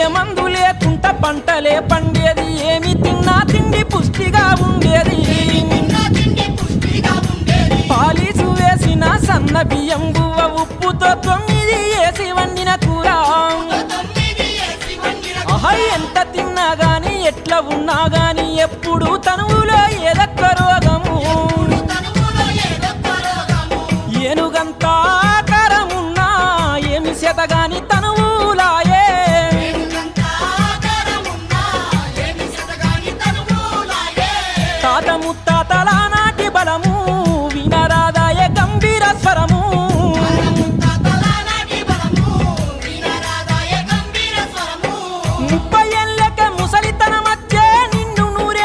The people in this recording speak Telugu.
ఏ మందు లేకుండా పంటలే పండేది, ఏమి తిన్నా తిండి పుష్టిగా ఉండేది. పాలిసు వేసిన సన్న బియ్యం బువ్వ ఉప్పుతో 9 వేసి వండిన కూర. ఎంత తిన్నా గాని ఎట్లా ఉన్నా గాని